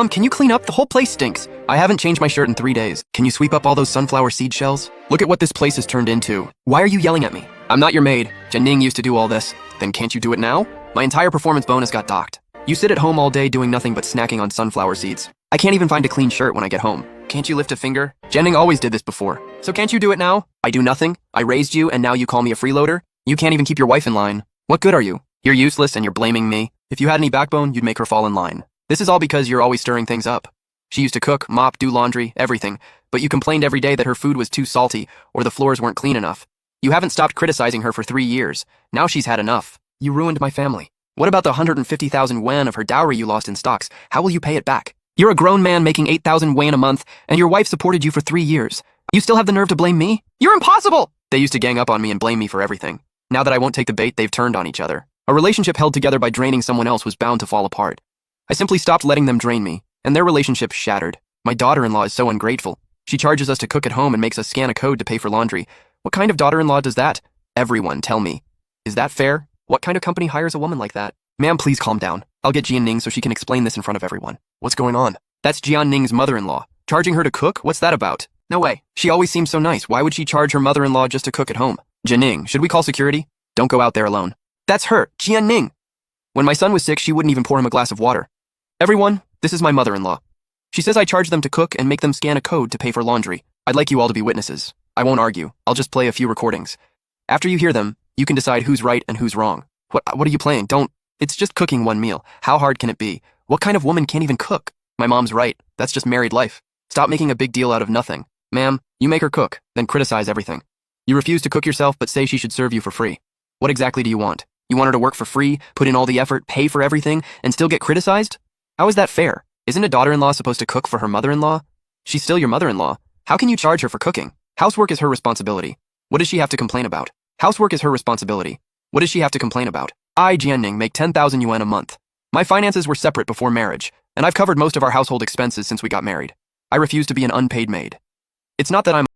Can you clean up? The whole place stinks. I haven't changed my shirt in 3 days. Can you sweep up all those sunflower seed shells? Look at what this place has turned into. Why are you yelling at me? I'm not your maid. Jianing used to do all this. Then can't you do it now? My entire performance bonus got docked. You sit at home all day doing nothing but snacking on sunflower seeds. I can't even find a clean shirt when I get home. Can't you lift a finger? Jianing always did this before. So can't you do it now? I do nothing. I raised you and now you call me a freeloader? You can't even keep your wife in line. What good are you? You're useless and you're blaming me. If you had any backbone, you'd make her fall in line. This is all because you're always stirring things up. She used to cook, mop, do laundry, everything, but you complained every day that her food was too salty or the floors weren't clean enough. You haven't stopped criticizing her for 3 years. Now she's had enough. You ruined my family. What about the 150,000 yuan of her dowry you lost in stocks? How will you pay it back? You're a grown man making 8,000 yuan a month, and your wife supported you for 3 years. You still have the nerve to blame me? You're impossible! They used to gang up on me and blame me for everything. Now that I won't take the bait, they've turned on each other. A relationship held together by draining someone else was bound to fall apart. I simply stopped letting them drain me, and their relationship shattered. My daughter-in-law is so ungrateful. She charges us to cook at home and makes us scan a code to pay for laundry. What kind of daughter-in-law does that? Everyone, tell me. Is that fair? What kind of company hires a woman like that? Ma'am, please calm down. I'll get Jianing so she can explain this in front of everyone. What's going on? That's Jianing's mother-in-law. Charging her to cook? What's that about? No way. She always seems so nice. Why would she charge her mother-in-law just to cook at home? Jianing, should we call security? Don't go out there alone. That's her, Jianing. When my son was sick, she wouldn't even pour him a glass of water. Everyone, this is my mother-in-law. She says I charge them to cook and make them scan a code to pay for laundry. I'd like you all to be witnesses. I won't argue. I'll just play a few recordings. After you hear them, you can decide who's right and who's wrong. What are you playing? Don't. It's just cooking one meal. How hard can it be? What kind of woman can't even cook? My mom's right. That's just married life. Stop making a big deal out of nothing. Ma'am, you make her cook, then criticize everything. You refuse to cook yourself but say she should serve you for free. What exactly do you want? You want her to work for free, put in all the effort, pay for everything, and still get criticized? How is that fair? Isn't a daughter-in-law supposed to cook for her mother-in-law? She's still your mother-in-law. How can you charge her for cooking? Housework is her responsibility. What does she have to complain about? Housework is her responsibility. What does she have to complain about? I, Jianing, make 10,000 yuan a month. My finances were separate before marriage, and I've covered most of our household expenses since we got married. I refuse to be an unpaid maid. It's not that I'm